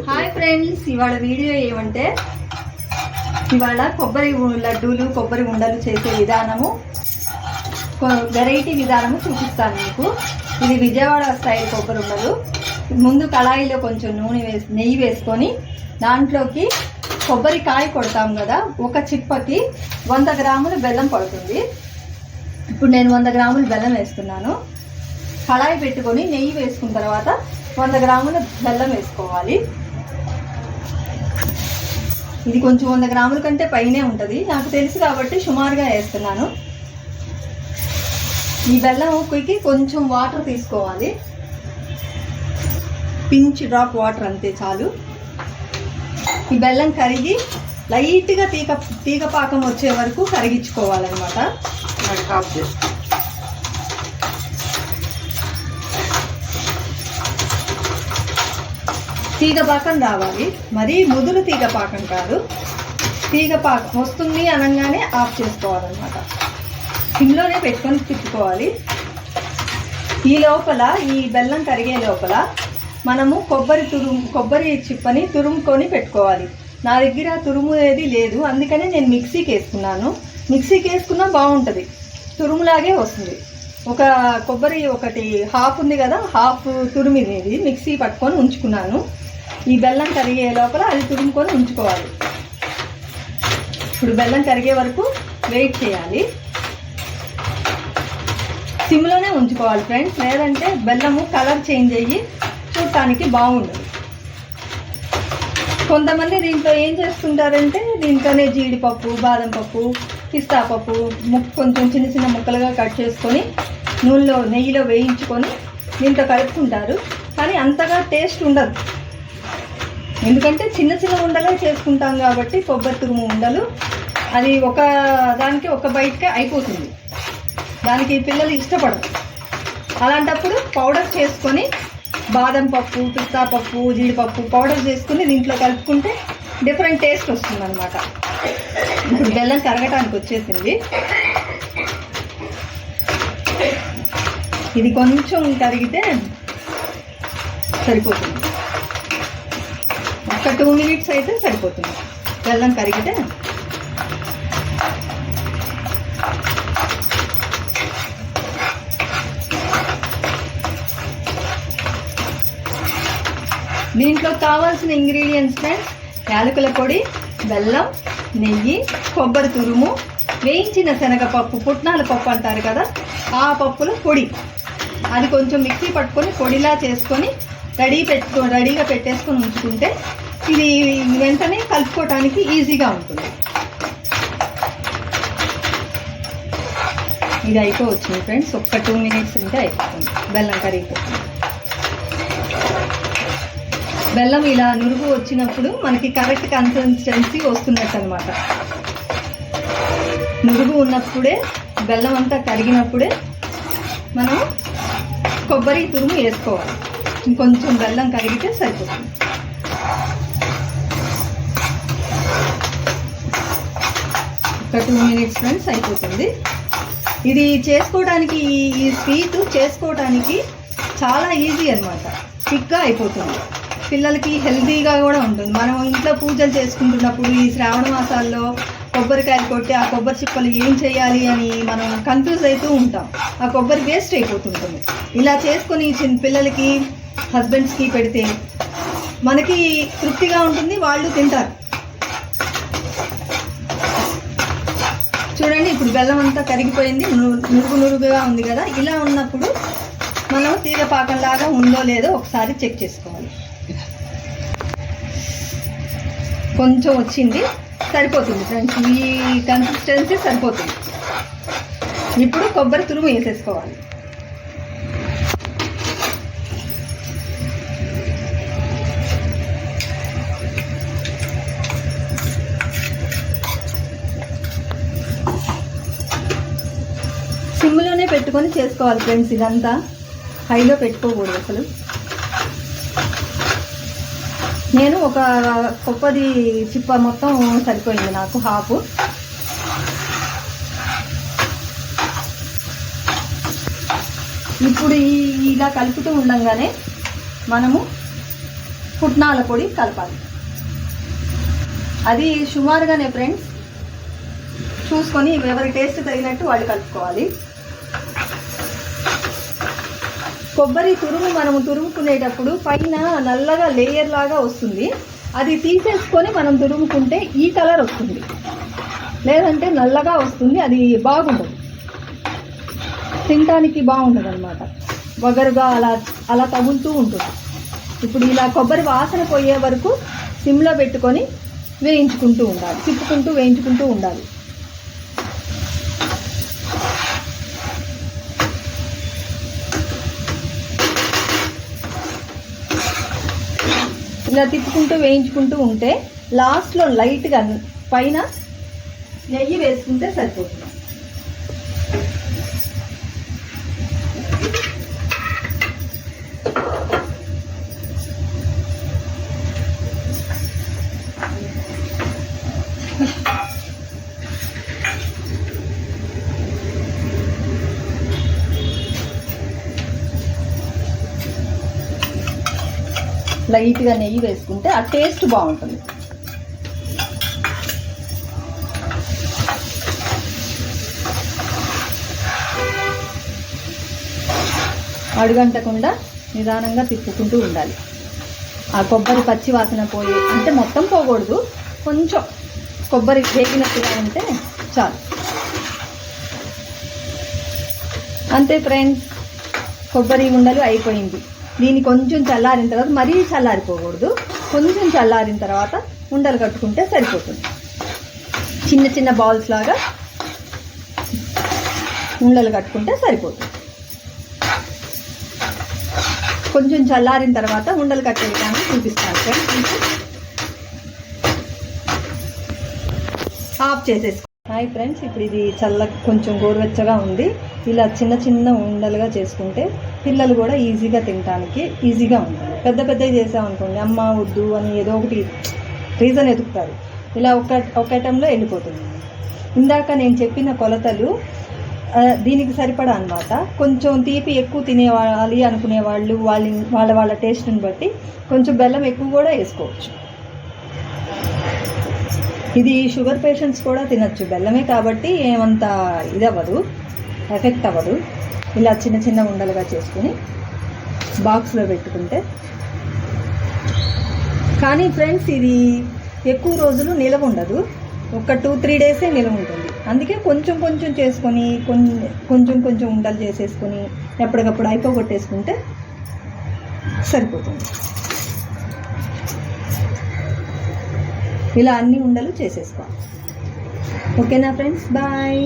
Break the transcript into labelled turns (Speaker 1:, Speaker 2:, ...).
Speaker 1: Hi friends, ఇవాళ video ఏమంటే ఇవాళ కొబ్బరి లడ్డూలు కొబ్బరి ఉండలు చేసే విధానము వెరైటీ విధానము చూపిస్తాను మీకు. ఇది విజయవాడ స్టైల్ కొబ్బరి ఉండలు. ముందు కళాయిలో కొంచెం నెయ్యి వేసుకొని దాంట్లోకి కొబ్బరికాయ కొడతాం కదా, ఒక చిప్పకి 100 గ్రాముల బెల్లం పడుతుంది. ఇప్పుడు నేను 100 గ్రాముల బెల్లం వేస్తున్నాను. కళాయి పెట్టుకొని నెయ్యి వేసుకున్న తర్వాత 100 గ్రాముల బెల్లం వేసుకోవాలి. ఇది కొంచెం 100 గ్రాముల కంటే పైనే ఉంటుంది, నాకు తెలుసు కాబట్టి సుమారుగా వేస్తున్నాను. ఈ బెల్లం ఉక్కుకి కొంచెం వాటర్ తీసుకోవాలి, పించ్ డ్రాప్ వాటర్ అంతే చాలు. ఈ బెల్లం కరిగి లైట్గా తీగ పాకం వచ్చే వరకు కరిగించుకోవాలన్నమాట. తీగ పాకం రావాలి, మరీ ముదురు తీగ పాకం కాదు. తీగ పాకం వస్తుంది అనగానే ఆఫ్ చేసుకోవాలన్నమాట. సిమ్లోనే పెట్టుకొని తిప్పుకోవాలి. ఈ లోపల ఈ బెల్లం కరిగే లోపల మనము కొబ్బరి చిప్పని తురుముకొని పెట్టుకోవాలి. నా దగ్గర తురుము ఏది లేదు, అందుకనే నేను మిక్సీకి వేసుకున్నాను. మిక్సీకి వేసుకున్నా బాగుంటుంది, తురుములాగే వస్తుంది. ఒక కొబ్బరి ఒకటి హాఫ్ ఉంది కదా, హాఫ్ తురుమిది మిక్సీ పట్టుకొని ఉంచుకున్నాను. ఈ బెల్లం కరిగే లోపల అది తురుముకొని ఉంచుకోవాలి. ఇప్పుడు బెల్లం కరిగే వరకు వెయిట్ చేయాలి. సిమ్లోనే ఉంచుకోవాలి ఫ్రెండ్స్, లేదంటే బెల్లము కలర్ చేంజ్ అయ్యి చూడటానికి బాగుండదు. కొంతమంది దీంట్లో ఏం చేస్తుంటారంటే దీంట్లోనే జీడిపప్పు, బాదం పప్పు, పిస్తా పప్పు కొంచెం చిన్న చిన్న ముక్కలుగా కట్ చేసుకొని నెయ్యిలో వేయించుకొని దీంట్లో కలుపుకుంటారు. కానీ అంతగా టేస్ట్ ఉండదు, ఎందుకంటే చిన్న చిన్న ఉండలే చేసుకుంటాం కాబట్టి కొబ్బరి తురుము ఉండలు. అది దానికి ఒక బైట్కే అయిపోతుంది, దానికి పిల్లలు ఇష్టపడరు. అలాంటప్పుడు పౌడర్ చేసుకొని బాదం పప్పు, పిస్తా పప్పు, జీడిపప్పు పౌడర్ చేసుకుని దీంట్లో కలుపుకుంటే డిఫరెంట్ టేస్ట్ వస్తుంది అన్నమాట. ఇప్పుడు బెల్లం కరగటానికి వచ్చేసింది. ఇది కొంచెం కరిగితే సరిపోతుంది, ఒక 2 మినిట్స్ అయితే సరిపోతుంది బెల్లం కరిగితే. దీంట్లో కావాల్సిన ఇంగ్రీడియంట్స్ ఫ్రెండ్స్: యాలకుల పొడి, బెల్లం, నెయ్యి, కొబ్బరి తురుము, వేయించిన శనగపప్పు, పుట్నాల పప్పు అంటారు కదా, ఆ పప్పుల పొడి. అది కొంచెం మిక్సీ పట్టుకొని పొడిలా చేసుకొని రెడీగా పెట్టేసుకొని ఉంచుకుంటే ఇది వెంటనే కలుపుకోవటానికి ఈజీగా ఉంటుంది. ఇది అయిపోవచ్చింది ఫ్రెండ్స్, ఒక్క 2 మినిట్స్ ఉంటే అయిపోతుంది, బెల్లం కరిగిపోతుంది. బెల్లం ఇలా నురుగు వచ్చినప్పుడు మనకి కరెక్ట్ కన్సిస్టెన్సీ వస్తున్నట్టు అనమాట. నురుగు ఉన్నప్పుడే, బెల్లం అంతా కరిగినప్పుడే మనం కొబ్బరి తురుము వేసుకోవాలి. ఇంకొంచెం బెల్లం కరిగితే సరిపోతుంది. ఒక 2 మినిట్స్ ఫ్రెండ్స్ అయిపోతుంది. ఇది చేసుకోవడానికి, ఈ స్వీట్ చేసుకోవడానికి చాలా ఈజీ అనమాట, క్విక్గా అయిపోతుంది. పిల్లలకి హెల్తీగా కూడా ఉంటుంది. మనం ఇంట్లో పూజలు చేసుకుంటున్నప్పుడు ఈ శ్రావణ మాసాల్లో కొబ్బరికాయలు కొట్టి ఆ కొబ్బరి చిప్పలు ఏం చేయాలి అని మనం కన్ఫ్యూజ్ అవుతూ ఉంటాం. ఆ కొబ్బరి వేస్ట్ అయిపోతుంటుంది. ఇలా చేసుకొని పిల్లలకి, హస్బెండ్స్కి పెడితే మనకి తృప్తిగా ఉంటుంది, వాళ్ళు తింటారు. చూడండి, ఇప్పుడు బెల్లం అంతా కరిగిపోయింది, నురుగుగా ఉంది కదా. ఇలా ఉన్నప్పుడు మనం తీగ పాకంలాగా ఉందో లేదో ఒకసారి చెక్ చేసుకోవాలి. కొంచెం వచ్చింది, సరిపోతుంది ఫ్రెండ్స్, ఈ కన్సిస్టెన్సీ సరిపోతుంది. ఇప్పుడు కొబ్బరి తురుము వేసేసుకోవాలి. సిమ్లోనే పెట్టుకొని చేసుకోవాలి ఫ్రెండ్స్, ఇదంతా హైలో పెట్టుకోకూడదు అసలు. నేను ఒక కొబ్బరి చిప్ప మొత్తం సరిపోయింది నాకు, హాఫ్. ఇప్పుడు ఇలా కలుపుతూ ఉండగానే మనము పుట్నాల పొడి కలపాలి. అది సుమారుగానే ఫ్రెండ్స్, చూసుకొని ఎవరి టేస్ట్ తగినట్టు వాళ్ళు కలుపుకోవాలి. కొబ్బరి తురుము మనము తురుముకునేటప్పుడు పైన నల్లగా లేయర్ లాగా వస్తుంది. అది తీసేసుకొని మనం తురుముకుంటే ఈ కలర్ వస్తుంది, లేదంటే నల్లగా వస్తుంది. అది బాగుండదు, తినడానికి బాగుండదు అనమాట. వగరుగా అలా అలా తగులుతూ ఉంటుంది. ఇప్పుడు ఇలా కొబ్బరి వాసన పోయే వరకు సిమ్లో పెట్టుకొని వేయించుకుంటూ ఉండాలి, తిప్పుకుంటూ వేయించుకుంటూ ఉండాలి. ఇలా తిప్పుకుంటూ వేయించుకుంటూ ఉంటే లాస్ట్లో లైట్గా పైన నెయ్యి వేసుకుంటే సరిపోతుంది. లైట్గా నెయ్యి వేసుకుంటే ఆ టేస్ట్ బాగుంటుంది. అడుగంటకుండా నిదానంగా తిప్పుకుంటూ ఉండాలి. ఆ కొబ్బరి పచ్చి వాసన పోయి, అంటే మొత్తం పోకూడదు, కొంచెం కొబ్బరి వేగినట్టుగా ఉంటే చాలు. అంతే ఫ్రెండ్స్, కొబ్బరి ఉండలు అయిపోయింది. దీన్ని కొంచెం చల్లారిన తర్వాత, మరీ చల్లారిపోకూడదు, కొంచెం చల్లారిన తర్వాత ఉండలు కట్టుకుంటే సరిపోతుంది. చిన్న చిన్న బాల్స్ లాగా ఉండలు కట్టుకుంటే సరిపోతుంది. కొంచెం చల్లారిన తర్వాత ఉండలు కట్టే విధానం చూపిస్తాను ఫ్రెండ్స్. ఆఫ్ చేసేసుకో. హాయ్ ఫ్రెండ్స్, ఇప్పుడు ఇది కొంచెం గోరువెచ్చగా ఉంది. ఇలా చిన్న చిన్న ఉండలుగా చేసుకుంటే పిల్లలు కూడా ఈజీగా తినడానికి ఈజీగా ఉంటుంది. పెద్ద పెద్దవి చేసామనుకోండి, అమ్మ వద్దు అని ఏదో ఒకటి రీజన్ ఎదుగుతారు. ఇలా ఒక ఐటెంలో వెళ్ళిపోతుంది. ఇందాక నేను చెప్పిన కొలతలు దీనికి సరిపడా అనమాట. కొంచెం తీపి ఎక్కువ తినేవాలి అనుకునే వాళ్ళు వాళ్ళ టేస్ట్ని బట్టి కొంచెం బెల్లం ఎక్కువ కూడా వేసుకోవచ్చు. ఇది షుగర్ పేషెంట్స్ కూడా తినచ్చు, బెల్లమే కాబట్టి ఏమంత ఇది అవ్వదు, ఎఫెక్ట్ అవ్వదు. ఇలా చిన్న చిన్న ఉండలుగా చేసుకుని బాక్స్లో పెట్టుకుంటే. కానీ ఫ్రెండ్స్, ఇది ఎక్కువ రోజులు నిలవ ఉండదు, ఒక 2-3 డేసే నిలవ ఉంటుంది. అందుకే కొంచెం కొంచెం చేసుకొని కొంచెం కొంచెం ఉండలు చేసేసుకొని ఎప్పటికప్పుడు అయిపోగొట్టేసుకుంటే సరిపోతుంది. ఇలా అన్ని ఉండలు చేసేసుకోవాలి. ఓకేనా ఫ్రెండ్స్, బాయ్.